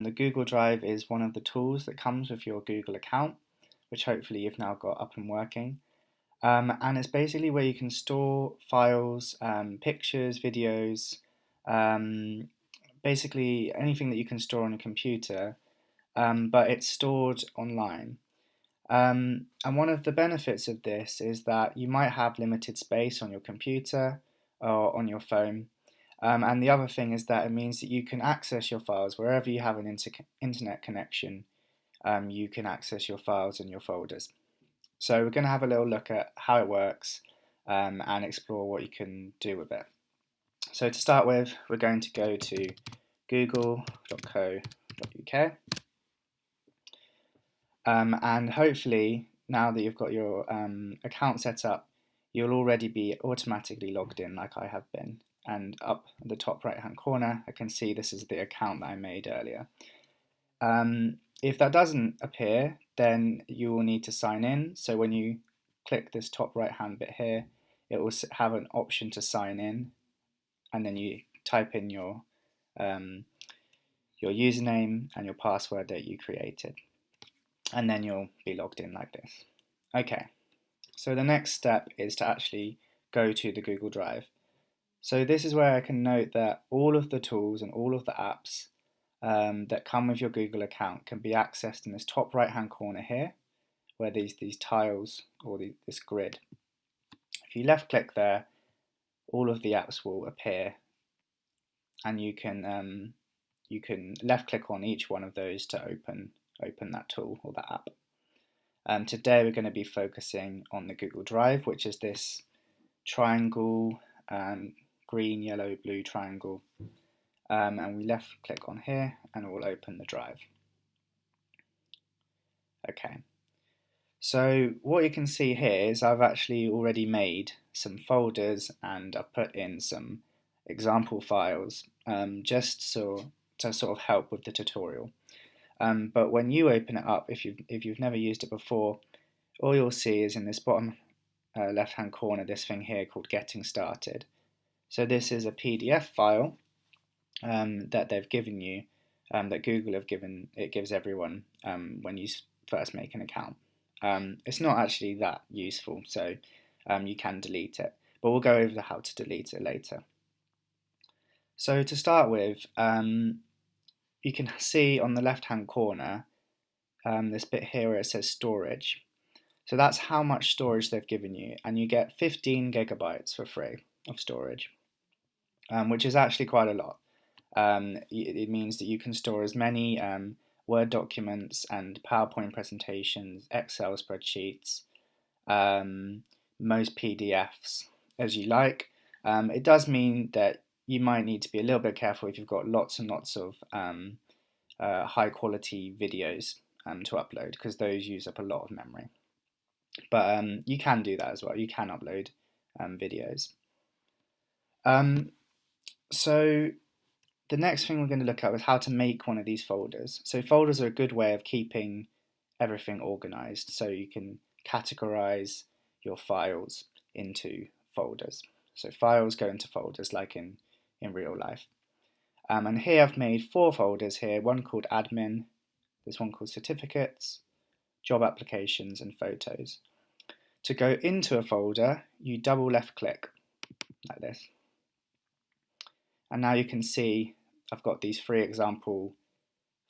The Google Drive is one of the tools that comes with your Google account, which hopefully you've now got up and working. And it's basically where you can store files, pictures, videos, um, basically anything that you can store on a computer, but it's stored online. And one of the benefits of this is that you might have limited space on your computer or on your phone. And the other thing is that it means that you can access your files wherever you have an internet connection. You can access your files and your folders. So we're going to have a little look at how it works and explore what you can do with it. So to start with, we're going to go to google.co.uk. And hopefully, now that you've got your account set up, you'll already be automatically logged in like I have been. And up at the top right hand corner, I can see this is the account that I made earlier. If that doesn't appear, then you will need to sign in. So when you click this top right hand bit here, it will have an option to sign in, and then you type in your username and your password that you created, and then you'll be logged in like this. Okay, so the next step is to actually go to the Google Drive. So this is where I can note that all of the tools and all of the apps that come with your Google account can be accessed in this top right hand corner here, where these tiles or this grid. If you left click there, all of the apps will appear, and you can left click on each one of those to open that tool or that app. Today we're going to be focusing on the Google Drive, which is this triangle, green, yellow, blue triangle. And we left click on here and it will open the drive. Okay, so what you can see here is I've actually already made some folders and I've put in some example files just to sort of help with the tutorial. But when you open it up, if you've never used it before, all you'll see is in this bottom left hand corner this thing here called Getting Started. So this is a PDF file that they've given you, that Google have given. It gives everyone when you first make an account. It's not actually that useful, so you can delete it, but we'll go over how to delete it later. So to start with, you can see on the left hand corner this bit here where it says storage. So that's how much storage they've given you, and you get 15 gigabytes for free of storage, which is actually quite a lot. It means that you can store as many Word documents and PowerPoint presentations, Excel spreadsheets, most PDFs as you like. It does mean that you might need to be a little bit careful if you've got lots and lots of high quality videos to upload, because those use up a lot of memory. But you can do that as well. You can upload videos. So the next thing we're going to look at is how to make one of these folders. So folders are a good way of keeping everything organized, so you can categorize your files into folders. So files go into folders like in real life. And here I've made 4 folders here, one called admin, there's one called certificates, job applications, and photos. To go into a folder, you double left click like this. And now you can see I've got these 3 example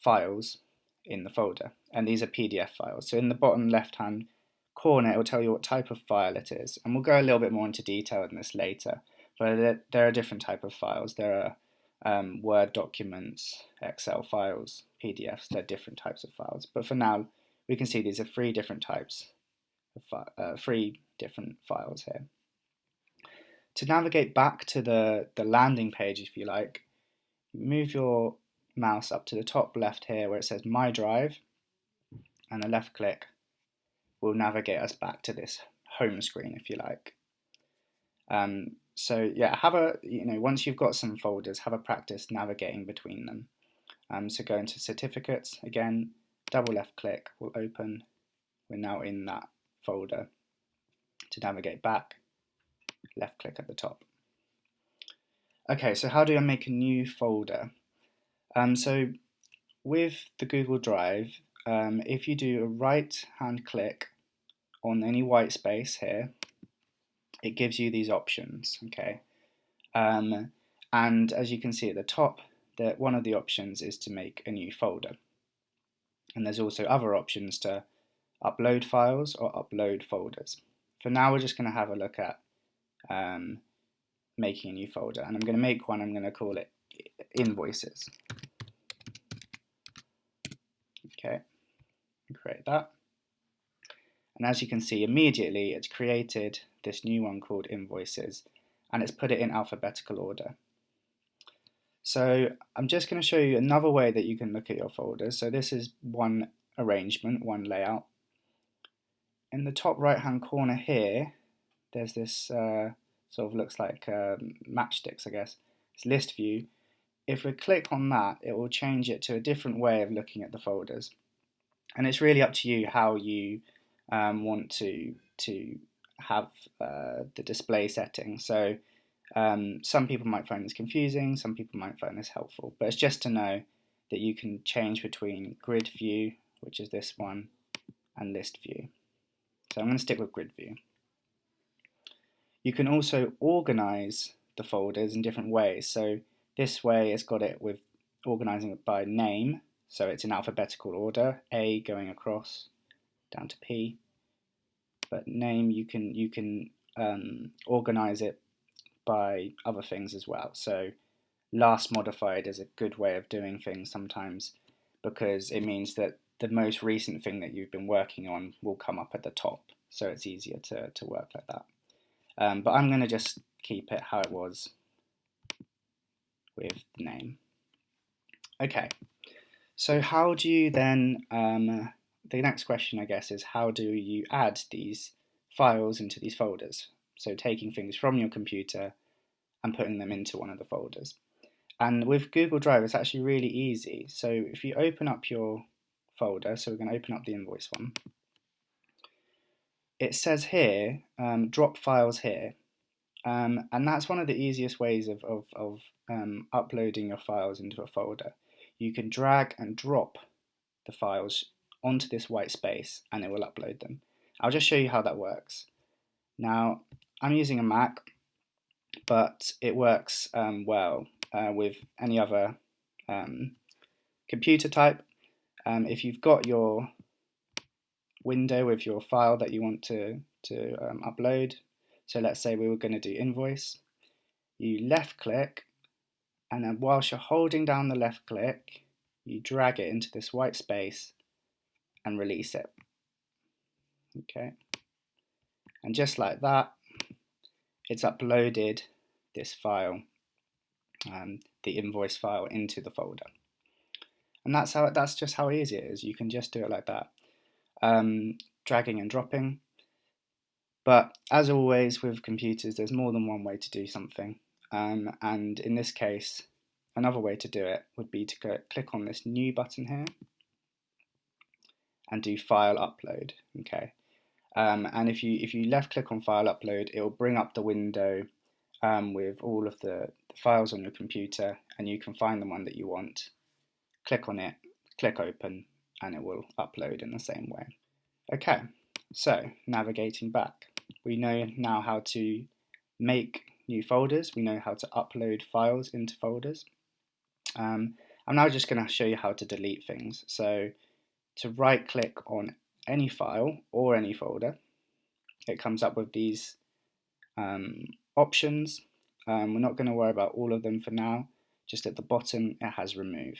files in the folder, and these are PDF files. So in the bottom left hand corner it will tell you what type of file it is, and we'll go a little bit more into detail in this later, but there are different type of files. There are Word documents, Excel files, PDFs. They're different types of files, but for now we can see these are 3 different types of 3 different files here. To navigate back to the landing page, if you like, move your mouse up to the top left here where it says My Drive, and a left click will navigate us back to this home screen, if you like. So yeah, once you've got some folders, have a practice navigating between them. So go into certificates again, double left click will open. We're now in that folder. To navigate back, left click at the top. Okay, so how do I make a new folder? So with the Google Drive, if you do a right hand click on any white space here, it gives you these options, okay? And as you can see at the top, that one of the options is to make a new folder. And there's also other options to upload files or upload folders. For now, we're just going to have a look at making a new folder, and I'm going to make one. I'm going to call it invoices. Okay, create that. And as you can see, immediately it's created this new one called invoices, and it's put it in alphabetical order. So I'm just going to show you another way that you can look at your folders. So this is one arrangement, one layout. In the top right hand corner here, there's this sort of looks like matchsticks, I guess. It's list view. If we click on that, it will change it to a different way of looking at the folders. And it's really up to you how you want to have the display setting. So some people might find this confusing, some people might find this helpful, but it's just to know that you can change between grid view, which is this one, and list view. So I'm going to stick with grid view. You can also organize the folders in different ways. So this way it's got it with organizing it by name, so it's in alphabetical order, A going across down to P. But name, you can organize it by other things as well. So last modified is a good way of doing things sometimes, because it means that the most recent thing that you've been working on will come up at the top, so it's easier to work like that. But I'm going to just keep it how it was with the name. Okay, so how do you then, the next question I guess is, how do you add these files into these folders? So taking things from your computer and putting them into one of the folders. And with Google Drive, it's actually really easy. So if you open up your folder, so we're going to open up the invoice one, it says here, drop files here. And that's one of the easiest ways of uploading your files into a folder. You can drag and drop the files onto this white space and it will upload them. I'll just show you how that works. Now, I'm using a Mac, but it works well with any other computer type. If you've got your window with your file that you want to upload, so let's say we were going to do invoice, you left click, and then whilst you're holding down the left click, you drag it into this white space and release it. Okay, and just like that, it's uploaded this file, the invoice file, into the folder. And that's just how easy it is. You can just do it like that, dragging and dropping. But as always with computers, there's more than one way to do something. And in this case, another way to do it would be to click on this new button here and do file upload. Okay, and if you left click on file upload, it will bring up the window with all of the files on your computer, and you can find the one that you want. Click on it, click open, and it will upload in the same way. Okay, so navigating back, we know now how to make new folders, we know how to upload files into folders. I'm now just going to show you how to delete things. So to right click on any file or any folder, it comes up with these options. We're not going to worry about all of them for now. Just at the bottom it has remove.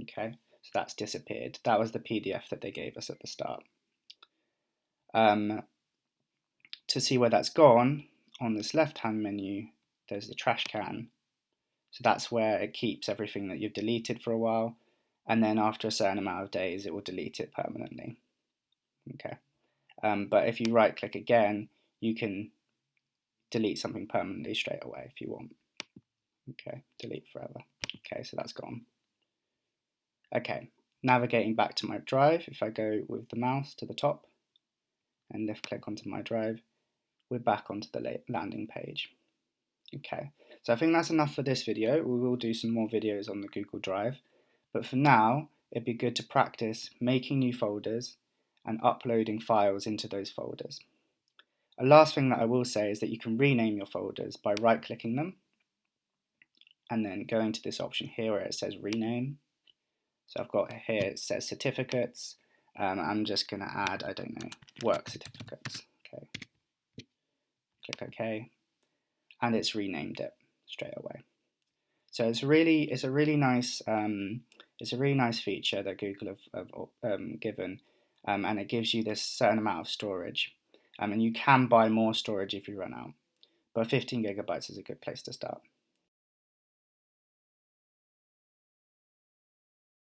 Okay, so that's disappeared. That was the PDF that they gave us at the start. To see where that's gone, on this left hand menu there's the trash can. So that's where it keeps everything that you've deleted for a while, and then after a certain amount of days it will delete it permanently. Okay, but if you right click again, you can delete something permanently straight away if you want. Okay, delete forever. Okay, so that's gone. Okay, navigating back to my drive, if I go with the mouse to the top and left click onto my drive, we're back onto the landing page. Okay, So I think that's enough for this video. We will do some more videos on the Google Drive, but for now, it'd be good to practice making new folders and uploading files into those folders. A last thing that I will say is that you can rename your folders by right-clicking them and then going to this option here where it says rename. So I've got here, it says certificates. I'm just going to add, I don't know, work certificates. Okay. Click OK. And it's renamed it straight away. So it's a really nice feature that Google have given, and it gives you this certain amount of storage, and you can buy more storage if you run out. But 15 gigabytes is a good place to start.